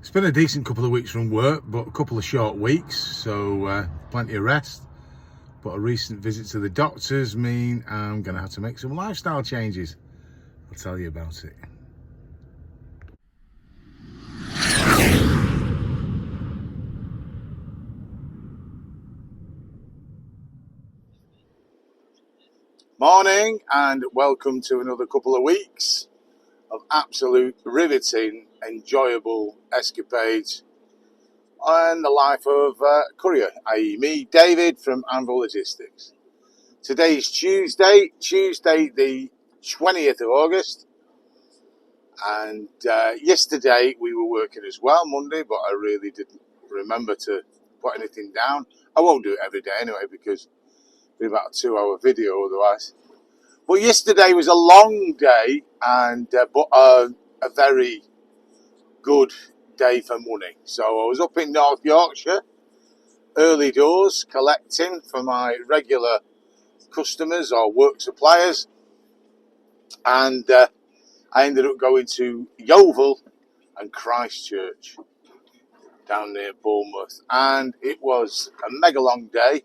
It's been a decent couple of weeks from work, but a couple of short weeks, so plenty of rest. But a recent visit to the doctors mean I'm going to have to make some lifestyle changes. I'll tell you about it. Morning and welcome to another couple of weeks of absolute riveting, enjoyable escapades on the life of courier, i.e. me, David from Anvil Logistics. Today's Tuesday the 20th of August, and yesterday we were working as well, Monday, but I really didn't remember to put anything down. I won't do it every day anyway because it'll be about a 2-hour video otherwise. But yesterday was a long day, and but a very good day for money. So I was up in North Yorkshire, early doors, collecting for my regular customers or work suppliers, and I ended up going to Yeovil and Christchurch down near Bournemouth, and it was a mega long day.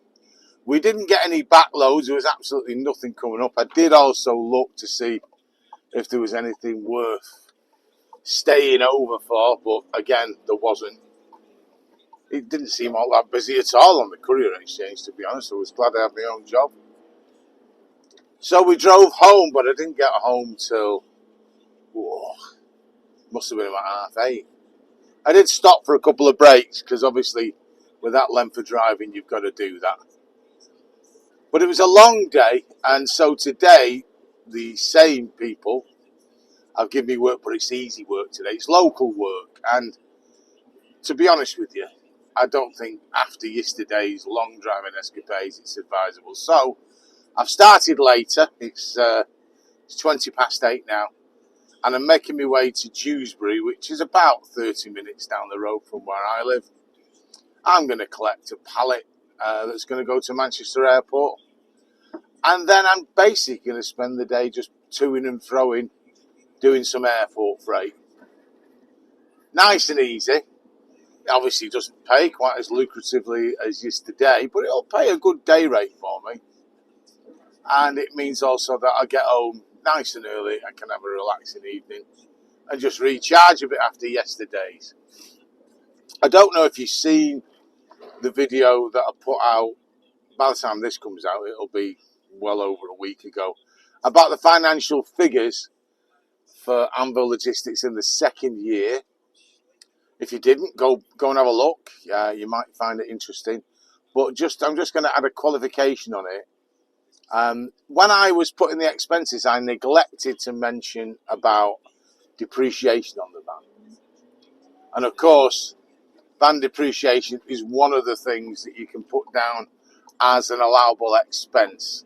We didn't get any backloads. There was absolutely nothing coming up. I did also look to see if there was anything worth staying over for, but again, there wasn't. It didn't seem all that busy at all on the courier exchange, to be honest. I was glad I had my own job. So we drove home, but I didn't get home till, must have been about 8:30. I did stop for a couple of breaks, because obviously with that length of driving, you've got to do that. But it was a long day, and so today, the same people have given me work, but it's easy work today. It's local work, and to be honest with you, I don't think after yesterday's long driving escapades it's advisable. So I've started later. It's 8:20 now, and I'm making my way to Dewsbury, which is about 30 minutes down the road from where I live. I'm going to collect a pallet that's going to go to Manchester Airport, and then I'm basically going to spend the day just toing and froing, doing some airport freight. Nice and easy. It obviously doesn't pay quite as lucratively as yesterday, but it'll pay a good day rate for me. And it means also that I get home nice and early. I can have a relaxing evening and just recharge a bit after yesterday's. I don't know if you've seen the video that I put out. By the time this comes out, it'll be well over a week ago, about the financial figures for Anvil Logistics in the second year. If you didn't, go and have a look. You might find it interesting. But I'm just going to add a qualification on it. When I was putting the expenses, I neglected to mention about depreciation on the van. And of course, van depreciation is one of the things that you can put down as an allowable expense.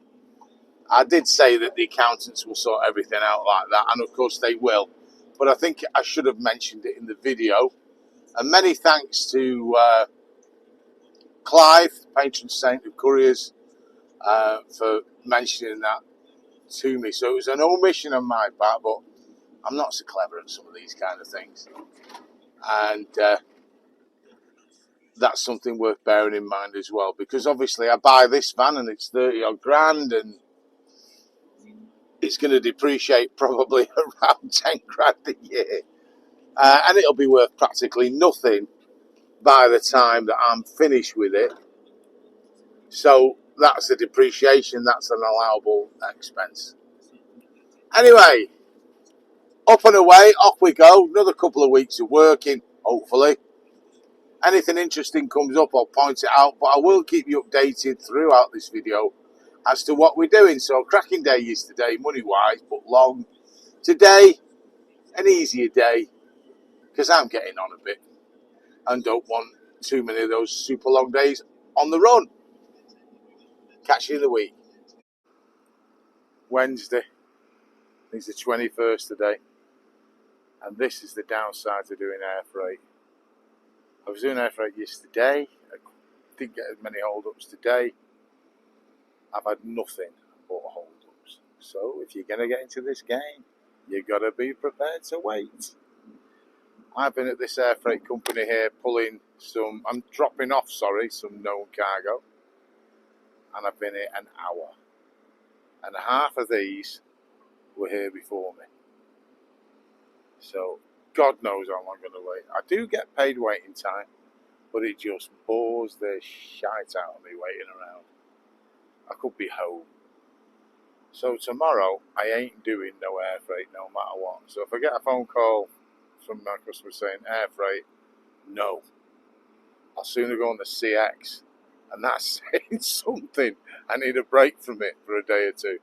I did say that the accountants will sort everything out like that, and of course they will. But I think I should have mentioned it in the video. And many thanks to Clive, patron saint of couriers, for mentioning that to me. So it was an omission on my part, but I'm not so clever at some of these kind of things. And that's something worth bearing in mind as well, because obviously I buy this van and it's 30 odd grand, and it's going to depreciate probably around 10 grand a year. And it'll be worth practically nothing by the time that I'm finished with it. So that's the depreciation, that's an allowable expense. Anyway, up and away, off we go. Another couple of weeks of working, hopefully. Anything interesting comes up, I'll point it out, but I will keep you updated throughout this video as to what we're doing. So, cracking day yesterday, money-wise, but long. Today, an easier day, because I'm getting on a bit and don't want too many of those super long days on the run. Catch you in the week. Wednesday. It's the 21st today. And this is the downside to doing air freight. I was doing air freight yesterday. I didn't get as many hold-ups today. I've had nothing but hold-ups. So if you're going to get into this game, you've got to be prepared to wait. I've been at this air freight company here I'm dropping off, some known cargo, and I've been here an hour. And half of these were here before me. So, God knows how long I'm going to wait. I do get paid waiting time, but it just bores the shite out of me waiting around. I could be home. So tomorrow, I ain't doing no air freight no matter what. So if I get a phone call from my customer saying air freight, no. I'll sooner go on the CX. And that's saying something. I need a break from it for a day or two.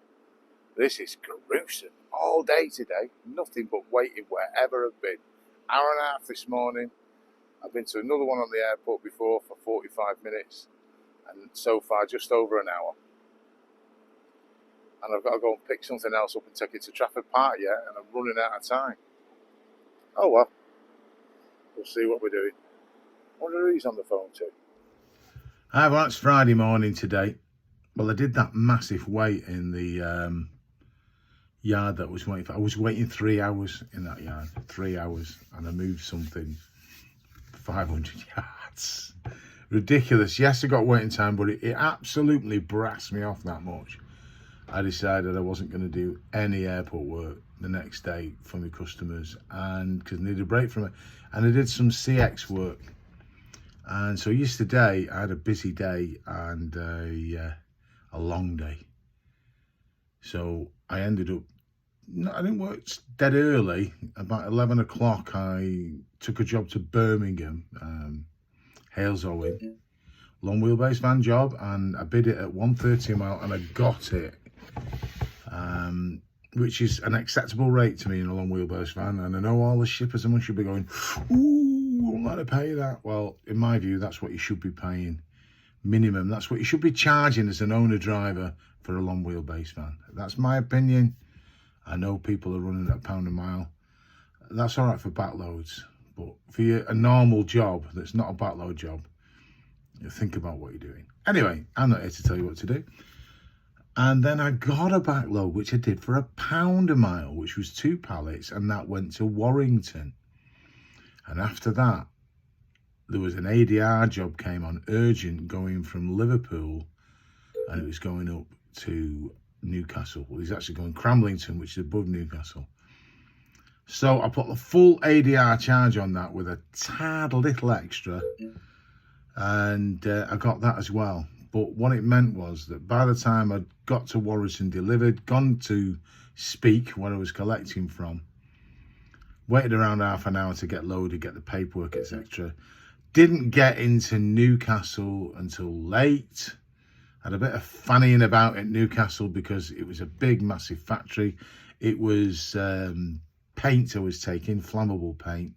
This is gruesome. All day today, nothing but waiting wherever I've been. Hour and a half this morning. I've been to another one on the airport before for 45 minutes. And so far, just over an hour. And I've got to go and pick something else up and take it to Trafford Park yet, and I'm running out of time. Oh well. We'll see what we're doing. I wonder who he's on the phone to. Hi, well, it's Friday morning today. Well, I did that massive wait in the yard that I was waiting for. I was waiting 3 hours in that yard, 3 hours, and I moved something 500 yards. Ridiculous. Yes, I got waiting time, but it absolutely brassed me off that much. I decided I wasn't going to do any airport work the next day for my customers, and because I needed a break from it. And I did some CX work. And so yesterday I had a busy day and a long day. So I ended up, I didn't work dead early. About 11 o'clock I took a job to Birmingham, Hales Owen, long wheelbase van job, and I bid it at 130 a mile and I got it. Which is an acceptable rate to me in a long wheelbase van, and I know all the shippers and should be going, ooh, I won't let her pay that. Well, in my view, that's what you should be paying minimum. That's what you should be charging as an owner driver for a long wheelbase van. That's my opinion. I know people are running at £1 a mile. That's all right for backloads, but for a normal job that's not a backload job, you think about what you're doing. Anyway, I'm not here to tell you what to do. And then I got a backload, which I did for £1 a mile, which was 2 pallets, and that went to Warrington. And after that, there was an ADR job came on urgent going from Liverpool, and it was going up to Newcastle. Well, he's actually going Cramlington, which is above Newcastle. So I put the full ADR charge on that with a tad little extra, and I got that as well. But what it meant was that by the time I'd got to Warrington, delivered, gone to Speak, where I was collecting from, waited around half an hour to get loaded, get the paperwork, etc. Didn't get into Newcastle until late. Had a bit of fannying about at Newcastle because it was a big, massive factory. It was paint I was taking, flammable paint.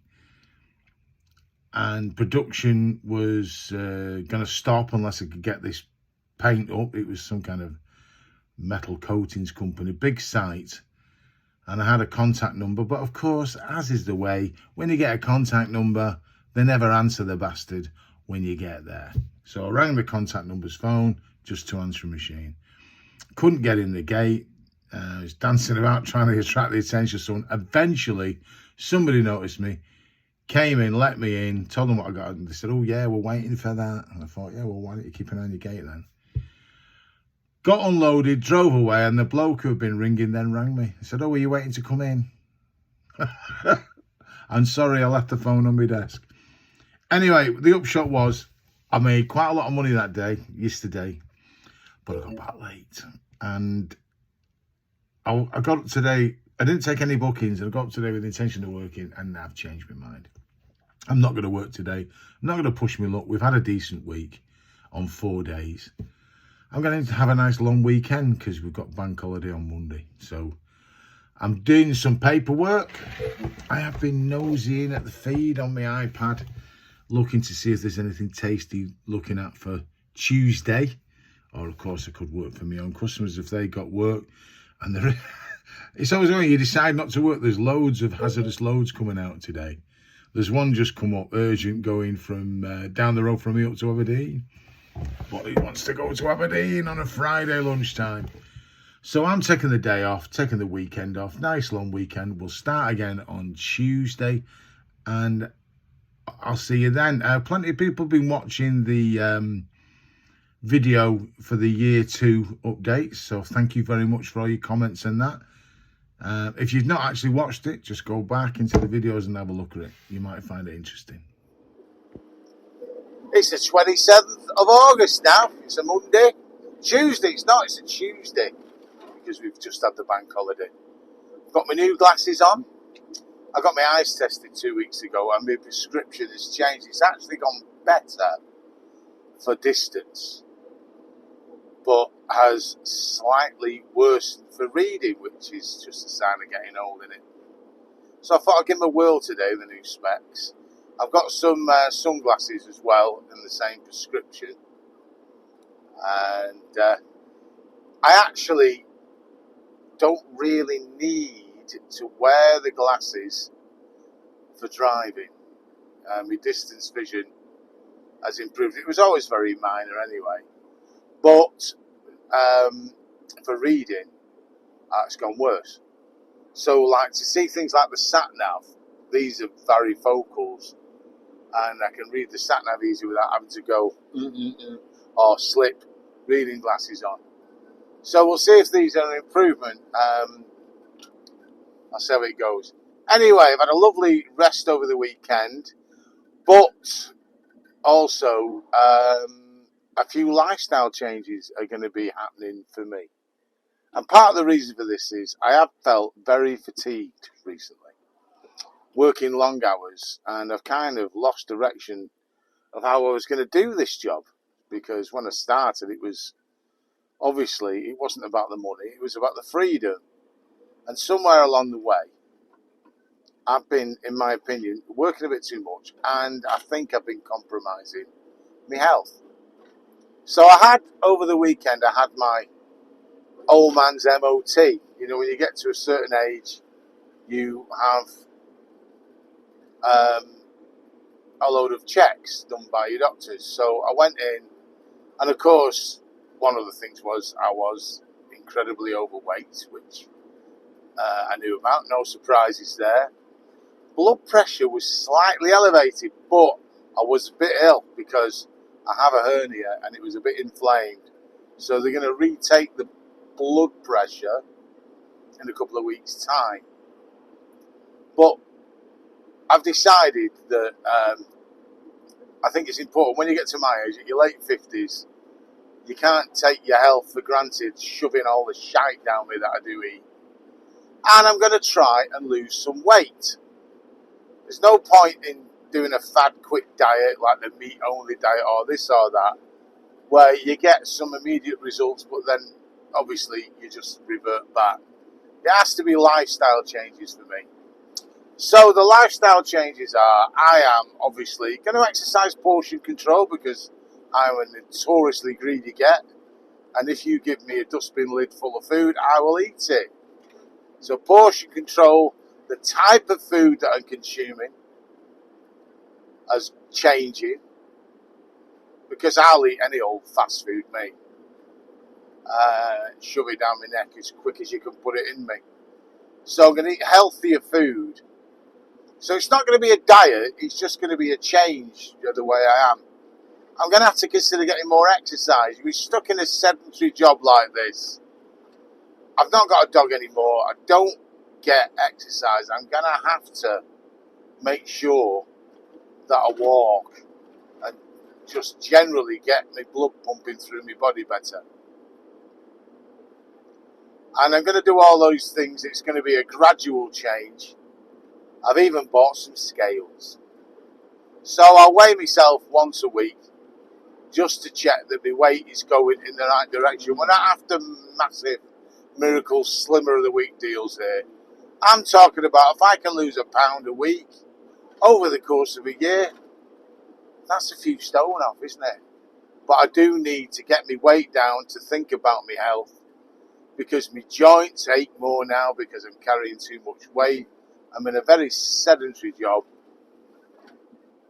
And production was going to stop unless I could get this paint up. It was some kind of metal coatings company, big site. And I had a contact number. But of course, as is the way, when you get a contact number, they never answer the bastard when you get there. So I rang the contact number's phone just to answer a machine. Couldn't get in the gate. I was dancing about trying to attract the attention of someone. Eventually, somebody noticed me. Came in, let me in, told them what I got, and they said, oh yeah, we're waiting for that. And I thought, yeah, well, why don't you keep an eye on your gate then? Got unloaded, drove away, and the bloke who had been ringing then rang me. He said, oh, were you waiting to come in? I'm sorry, I left the phone on my desk. Anyway, the upshot was, I made quite a lot of money that day, yesterday, but I got back late. And I got up today, I didn't take any bookings, and I got up today with the intention of working, and now I've changed my mind. I'm not going to work today. I'm not going to push my luck. We've had a decent week on 4 days. I'm going to have a nice long weekend because we've got bank holiday on Monday. So I'm doing some paperwork. I have been nosying at the feed on my iPad, looking to see if there's anything tasty looking at for Tuesday. Or, of course, I could work for my own customers if they got work. And it's always when you decide not to work, there's loads of hazardous loads coming out today. There's one just come up, urgent, going from down the road from me up to Aberdeen. But he wants to go to Aberdeen on a Friday lunchtime. So I'm taking the day off, taking the weekend off. Nice long weekend. We'll start again on Tuesday. and I'll see you then. Plenty of people have been watching the video for the year 2 updates, so thank you very much for all your comments and that. If you've not actually watched it, just go back into the videos and have a look at it. You might find it interesting. It's the 27th of August now. It's a Monday. Tuesday, it's not, it's a Tuesday because we've just had the bank holiday. I've got my new glasses on. I got my eyes tested 2 weeks ago and my prescription has changed. It's actually gone better for distance, but has slightly worsened for reading, which is just a sign of getting old, isn't it? So I thought I'd give them a whirl today, the new specs. I've got some sunglasses as well in the same prescription. And I actually don't really need to wear the glasses for driving. My distance vision has improved. It was always very minor anyway. But for reading, it's gone worse. So, like, to see things like the sat-nav, these are varifocals, and I can read the sat-nav easy without having to go or slip reading glasses on. So we'll see if these are an improvement. I'll see how it goes. Anyway, I've had a lovely rest over the weekend, but also a few lifestyle changes are going to be happening for me. And part of the reason for this is I have felt very fatigued recently, working long hours, and I've kind of lost direction of how I was going to do this job, because when I started, it was obviously, it wasn't about the money, it was about the freedom. And somewhere along the way, I've been, in my opinion, working a bit too much, and I think I've been compromising my health. So over the weekend, I had my old man's MOT. You know, when you get to a certain age, you have a load of checks done by your doctors. So I went in, and of course, one of the things was I was incredibly overweight, which I knew about. No surprises there. Blood pressure was slightly elevated, but I was a bit ill because I have a hernia and it was a bit inflamed. So they're going to retake the blood pressure in a couple of weeks' time. But I've decided that I think it's important when you get to my age, at your late 50s, you can't take your health for granted, shoving all the shite down me that I do eat. And I'm going to try and lose some weight. There's no point in doing a fad quick diet like the meat only diet or this or that, where you get some immediate results, but then obviously you just revert back. It has to be lifestyle changes for me. So the lifestyle changes are, I am obviously going to exercise portion control because I'm a notoriously greedy get. And if you give me a dustbin lid full of food, I will eat it. So portion control, the type of food that I'm consuming is changing, because I'll eat any old fast food, mate. Shove it down my neck as quick as you can put it in me. So I'm going to eat healthier food. So it's not going to be a diet, it's just going to be a change the way I am. I'm going to have to consider getting more exercise. We're stuck in a sedentary job like this. I've not got a dog anymore. I don't get exercise. I'm going to have to make sure that I walk and just generally get my blood pumping through my body better. And I'm going to do all those things. It's going to be a gradual change. I've even bought some scales. So I'll weigh myself once a week just to check that my weight is going in the right direction. We're not after massive miracle slimmer of the week deals here. I'm talking about if I can lose a pound a week over the course of a year, that's a few stone off, isn't it? But I do need to get my weight down to think about my health, because my joints ache more now because I'm carrying too much weight. I'm in a very sedentary job.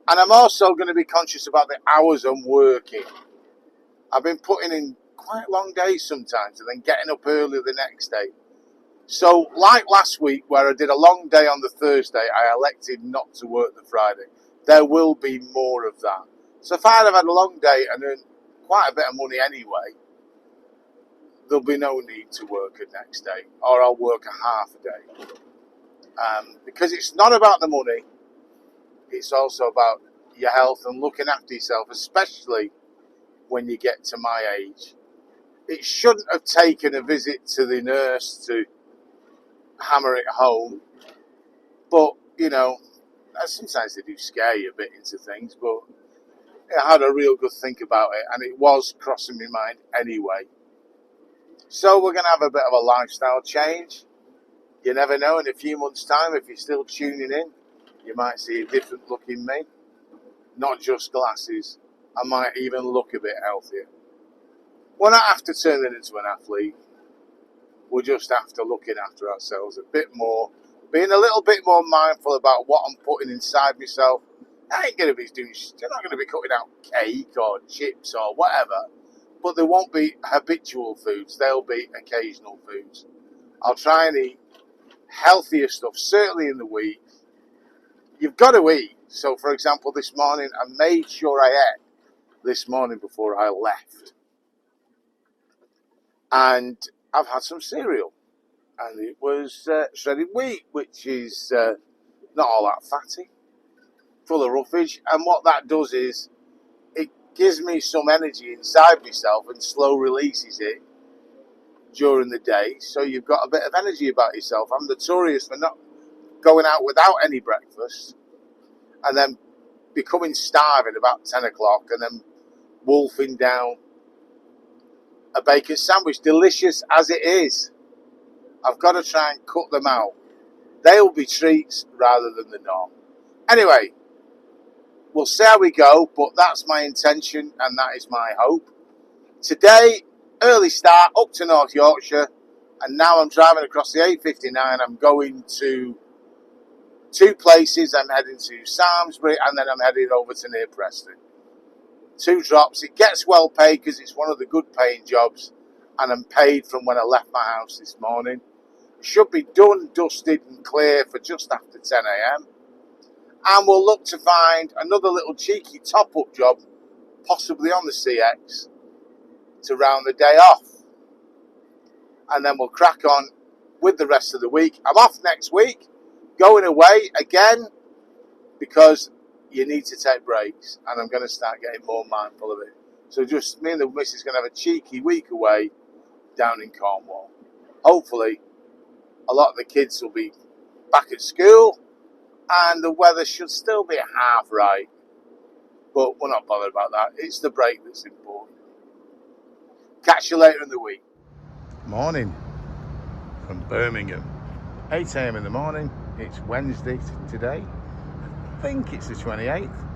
And I'm also going to be conscious about the hours I'm working. I've been putting in quite long days sometimes and then getting up early the next day. So, like last week, where I did a long day on the Thursday, I elected not to work the Friday. There will be more of that. So, if I'd have had a long day and earned quite a bit of money anyway, there'll be no need to work the next day, or I'll work a half a day. Because it's not about the money, it's also about your health and looking after yourself, especially when you get to my age. It shouldn't have taken a visit to the nurse to hammer it home, but sometimes they do scare you a bit into things, but I had a real good think about it, and it was crossing my mind anyway. So we're going to have a bit of a lifestyle change. You never know, in a few months' time, if you're still tuning in, you might see a different looking me. Not just glasses. I might even look a bit healthier. We're not after turning into an athlete. We're just after looking after ourselves a bit more, being a little bit more mindful about what I'm putting inside myself. I ain't going to be doing, you're not going to be cutting out cake or chips or whatever, but there won't be habitual foods. There'll be occasional foods. I'll try and eat healthier stuff, certainly in the week. You've got to eat. So, for example, this morning, I made sure I ate this morning before I left. And I've had some cereal. And it was shredded wheat, which is not all that fatty, full of roughage. And what that does is it gives me some energy inside myself and slow releases it during the day. So you've got a bit of energy about yourself. I'm notorious for not going out without any breakfast and then becoming starving about 10 o'clock and then wolfing down a bacon sandwich, delicious as it is. I've got to try and cut them out. They'll be treats rather than the norm. Anyway, we'll see how we go, but that's my intention and that is my hope. Today, early start up to North Yorkshire, and now I'm driving across the A59. I'm going to two places. I'm heading to Samsbury and then I'm heading over to near Preston. 2 drops. It gets well paid because it's one of the good paying jobs, and I'm paid from when I left my house this morning. Should be done, dusted and clear for just after 10 a.m. And we'll look to find another little cheeky top-up job, possibly on the CX, to round the day off. And then we'll crack on with the rest of the week. I'm off next week, going away again, because you need to take breaks, and I'm going to start getting more mindful of it. So just me and the missus going to have a cheeky week away down in Cornwall. Hopefully, a lot of the kids will be back at school, and the weather should still be half right. But we're not bothered about that. It's the break that's important. Catch you later in the week. Morning from Birmingham. 8 a.m. in the morning. It's Wednesday today. I think it's the 28th.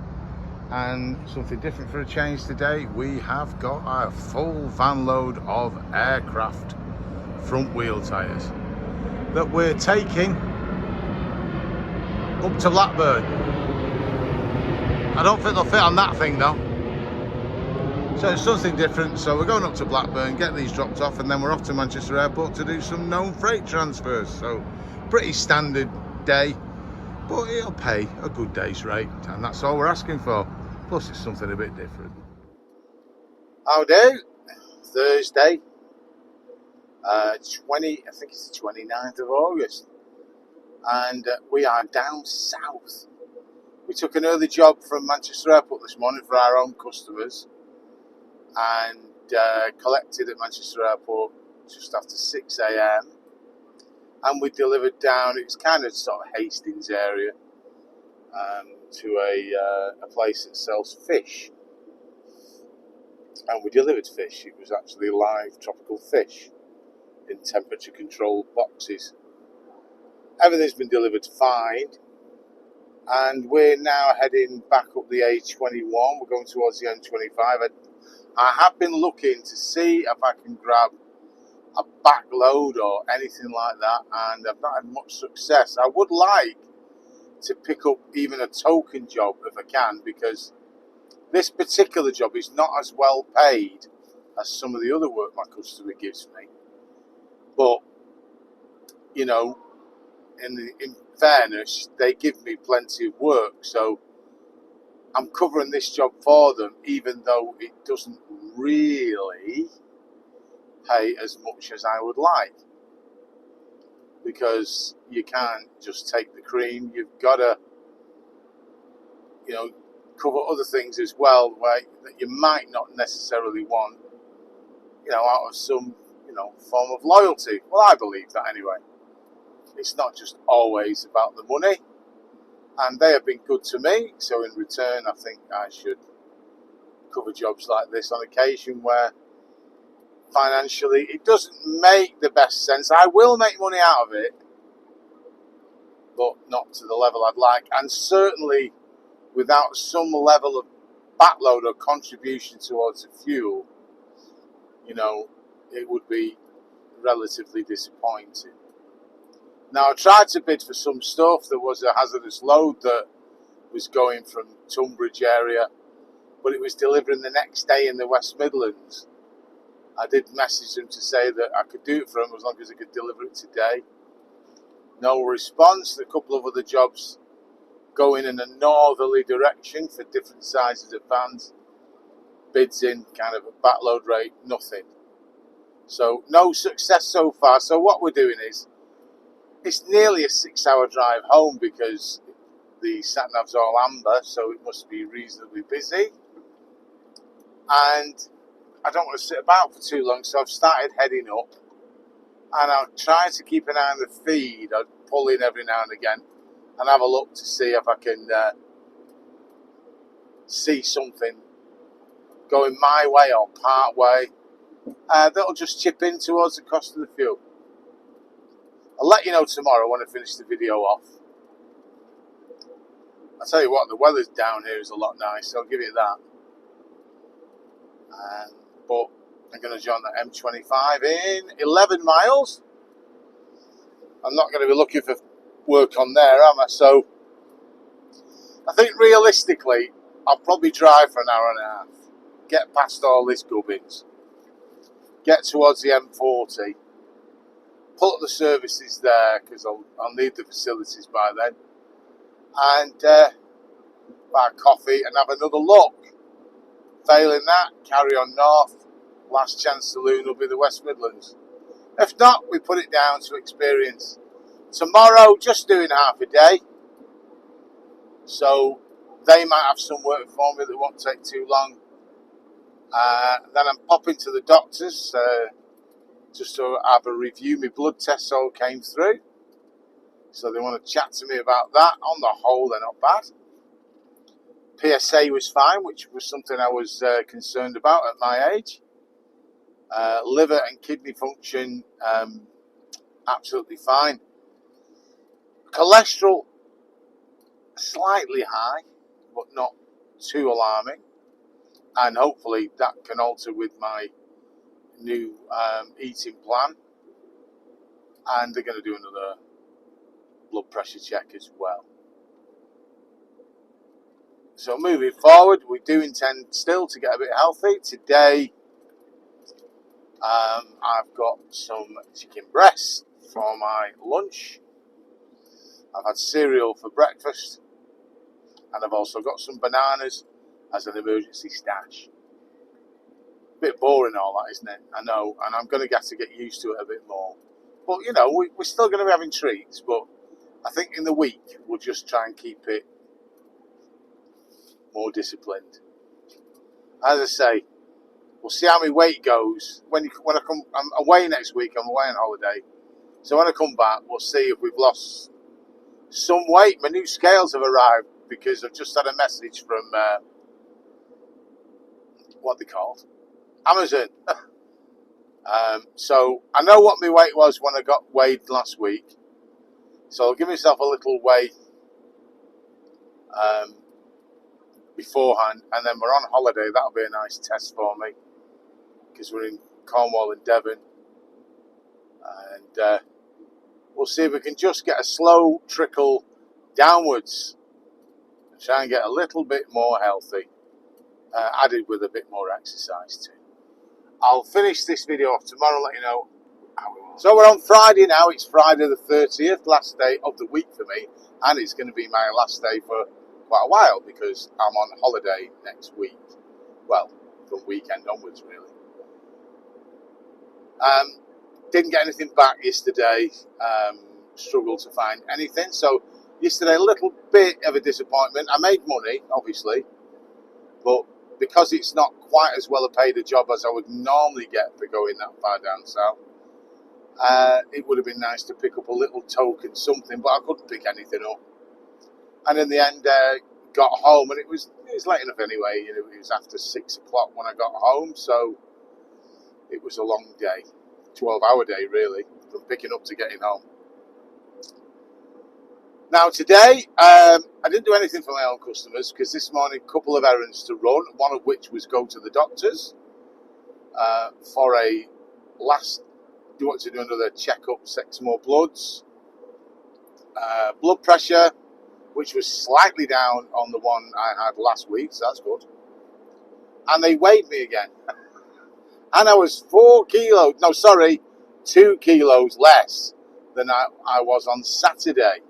And something different for a change today. We have got a full van load of aircraft front wheel tyres that we're taking up to Blackburn. I don't think they'll fit on that thing though. So it's something different. So we're going up to Blackburn, get these dropped off, and then we're off to Manchester Airport to do some known freight transfers. So pretty standard day, but it'll pay a good day's rate, and that's all we're asking for. Plus it's something a bit different. How do? Thursday, I think it's the 29th of August, and we are down south. We took an early job from Manchester Airport this morning for our own customers, and collected at Manchester Airport just after 6 a.m. And we delivered down, it's kind of sort of Hastings area, to a place that sells fish. And we delivered fish. It was actually live tropical fish in temperature controlled boxes. Everything's been delivered fine, and we're now heading back up the A21. We're going towards the M25. I have been looking to see if I can grab a back load or anything like that, and I've not had much success. I would like to pick up even a token job if I can, because this particular job is not as well paid as some of the other work my customer gives me. But you know, in fairness, they give me plenty of work, so I'm covering this job for them, even though it doesn't really pay as much as I would like, because you can't just take the cream. You've got to, cover other things as well, that you might not necessarily want, out of some, form of loyalty. Well, I believe that anyway. It's not just always about the money, and they have been good to me, so in return I think I should cover jobs like this on occasion where financially it doesn't make the best sense. I will make money out of it, but not to the level I'd like, and certainly without some level of backload or contribution towards the fuel, it would be relatively disappointing. Now, I tried to bid for some stuff. There was a hazardous load that was going from Tunbridge area, but it was delivering the next day in the West Midlands. I did message them to say that I could do it for them as long as I could deliver it today. No response. A couple of other jobs going in a northerly direction for different sizes of vans. Bids in kind of a backload rate, nothing. So no success so far. So what we're doing is, it's nearly a 6-hour drive home because the sat-nav's all amber, so it must be reasonably busy. And I don't want to sit about for too long, so I've started heading up. And I'll try to keep an eye on the feed. I'll pull in every now and again and have a look to see if I can see something going my way or part way that'll just chip in towards the cost of the fuel. I'll let you know tomorrow when I finish the video off. I'll tell you what, the weather's down here is a lot nicer, I'll give you that. But I'm going to join the M25 in 11 miles. I'm not going to be looking for work on there, am I? So I think realistically, I'll probably drive for an hour and a half, get past all this gubbins, get towards the M40, pull up the services there because I'll need the facilities by then, and buy a coffee and have another look. Failing that, carry on north. Last chance saloon will be the West Midlands. If not, we put it down to experience. Tomorrow, just doing half a day, so they might have some work for me that won't take too long. Then I'm popping to the doctors just to have a review. My blood tests all came through, so they want to chat to me about that. On the whole, they're not bad. PSA was fine, which was something I was concerned about at my age. Liver and kidney function, absolutely fine. Cholesterol, slightly high, but not too alarming. And hopefully that can alter with my new eating plan. And they're going to do another blood pressure check as well. So moving forward, we do intend still to get a bit healthy. Today, I've got some chicken breast for my lunch. I've had cereal for breakfast. And I've also got some bananas as an emergency stash. Bit boring all that, isn't it? I know, and I'm going to have to get used to it a bit more. But, we're still going to be having treats, but I think in the week we'll just try and keep it more disciplined. As I say, we'll see how my weight goes. When I come, I'm away next week, I'm away on holiday. So when I come back, we'll see if we've lost some weight. My new scales have arrived because I've just had a message from, what they called? Amazon. So I know what my weight was when I got weighed last week. So I'll give myself a little weigh beforehand, and then we're on holiday. That'll be a nice test for me because we're in Cornwall and Devon, and we'll see if we can just get a slow trickle downwards and try and get a little bit more healthy, added with a bit more exercise too. I'll finish this video off tomorrow and let you know So we're on Friday now. It's Friday the 30th, last day of the week for me, and it's going to be my last day for quite a while because I'm on holiday next week. Well, from weekend onwards, really. Didn't get anything back yesterday. Struggled to find anything. So yesterday, a little bit of a disappointment. I made money, obviously, but because it's not quite as well paid a job as I would normally get for going that far down south, it would have been nice to pick up a little token something, but I couldn't pick anything up. And in the end, got home, and it was late enough anyway. You know, it was after 6 o'clock when I got home, so it was a long day, 12-hour day really, from picking up to getting home. Now today, I didn't do anything for my own customers because this morning a couple of errands to run, one of which was go to the doctors for a last. Do want to do another checkup, take some more bloods, blood pressure, which was slightly down on the one I had last week, so that's good. And they weighed me again, and I was 2 kilos less than I was on Saturday,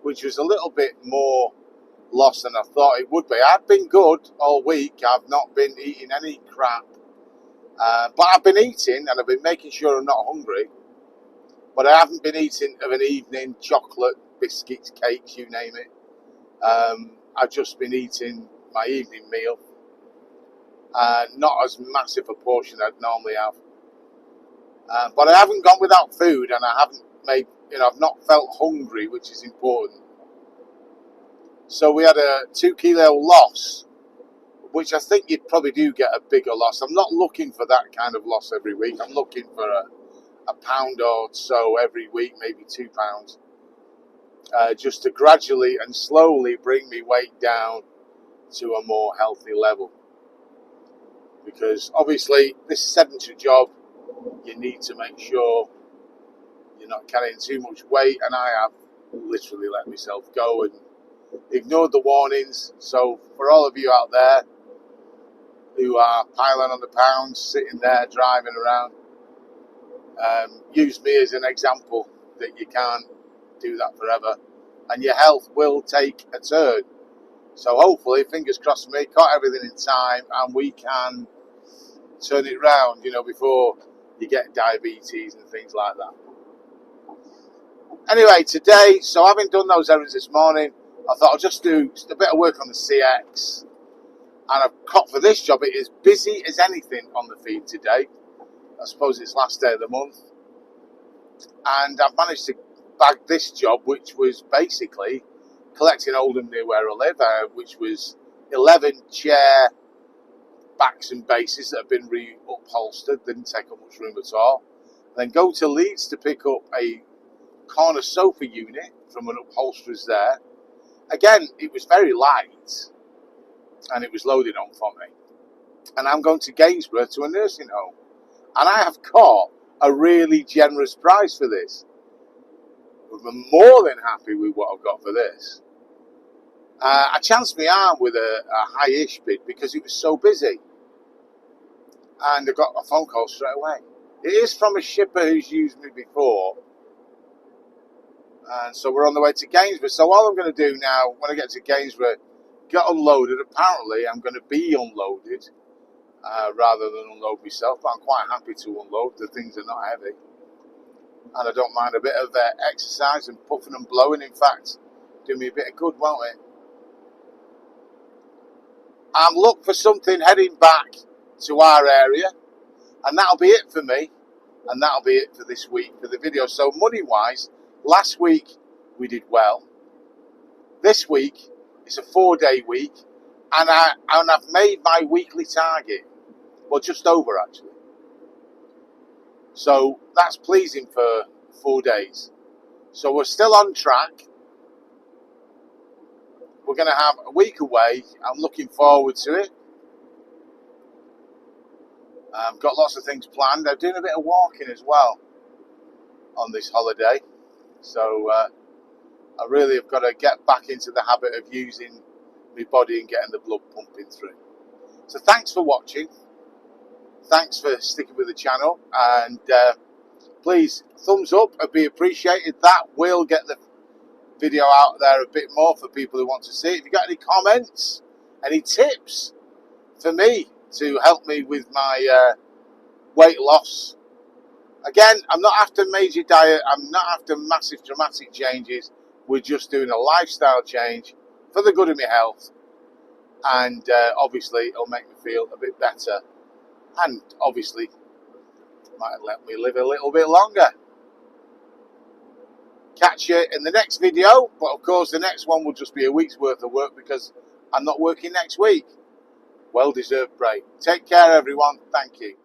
which was a little bit more loss than I thought it would be. I've been good all week. I've not been eating any crap, but I've been eating and I've been making sure I'm not hungry. But I haven't been eating of an evening, chocolate, biscuits, cakes, you name it. I've just been eating my evening meal. Not as massive a portion I'd normally have. But I haven't gone without food, and I haven't I've not felt hungry, which is important. So we had a 2 kilo loss, which I think you probably do get a bigger loss. I'm not looking for that kind of loss every week. I'm looking for a pound or so every week, maybe 2 pounds, just to gradually and slowly bring me weight down to a more healthy level. Because obviously this sedentary job, you need to make sure you're not carrying too much weight, and I have literally let myself go and ignored the warnings. So for all of you out there who are piling on the pounds, sitting there driving around, use me as an example that you can't do that forever, and your health will take a turn. So hopefully, fingers crossed for me, caught everything in time, and we can turn it round, before you get diabetes and things like that. Anyway, today, so having done those errands this morning, I thought I'll just do a bit of work on the CX. And I've caught for this job, it is busy as anything on the feed today. I suppose it's last day of the month. And I've managed to bag this job, which was basically collecting old and new where I live, which was 11 chair backs and bases that have been re-upholstered, didn't take up much room at all. Then go to Leeds to pick up a corner sofa unit from an upholsterer's there. Again, it was very light and it was loaded on for me. And I'm going to Gainsborough to a nursing home. And I have caught a really generous price for this. I'm more than happy with what I've got for this. I chanced my arm with a high-ish bid because it was so busy. And I got a phone call straight away. It is from a shipper who's used me before. And so we're on the way to Gainsborough. So all I'm going to do now, when I get to Gainsborough, get unloaded. Apparently, I'm going to be unloaded rather than unload myself. But I'm quite happy to unload. The things are not heavy. And I don't mind a bit of exercise and puffing and blowing. In fact, do me a bit of good, won't it? I'm looking for something heading back to our area. And that'll be it for me. And that'll be it for this week for the video. So money-wise, last week we did well. This week it's a 4-day week, and I've made my weekly target. Well, just over actually. So that's pleasing for 4 days. So we're still on track. We're going to have a week away. I'm looking forward to it. I've got lots of things planned. I'm doing a bit of walking as well on this holiday. So I really have got to get back into the habit of using my body and getting the blood pumping through. So thanks for watching. Thanks for sticking with the channel. And please, thumbs up would be appreciated. That will get the video out there a bit more for people who want to see it. If you got any comments, any tips for me to help me with my weight loss, again, I'm not after major diet. I'm not after massive dramatic changes. We're just doing a lifestyle change for the good of my health, and obviously it'll make me feel a bit better, and obviously might let me live a little bit longer. Catch you in the next video, but of course the next one will just be a week's worth of work because I'm not working next week. Well deserved break. Take care everyone. Thank you.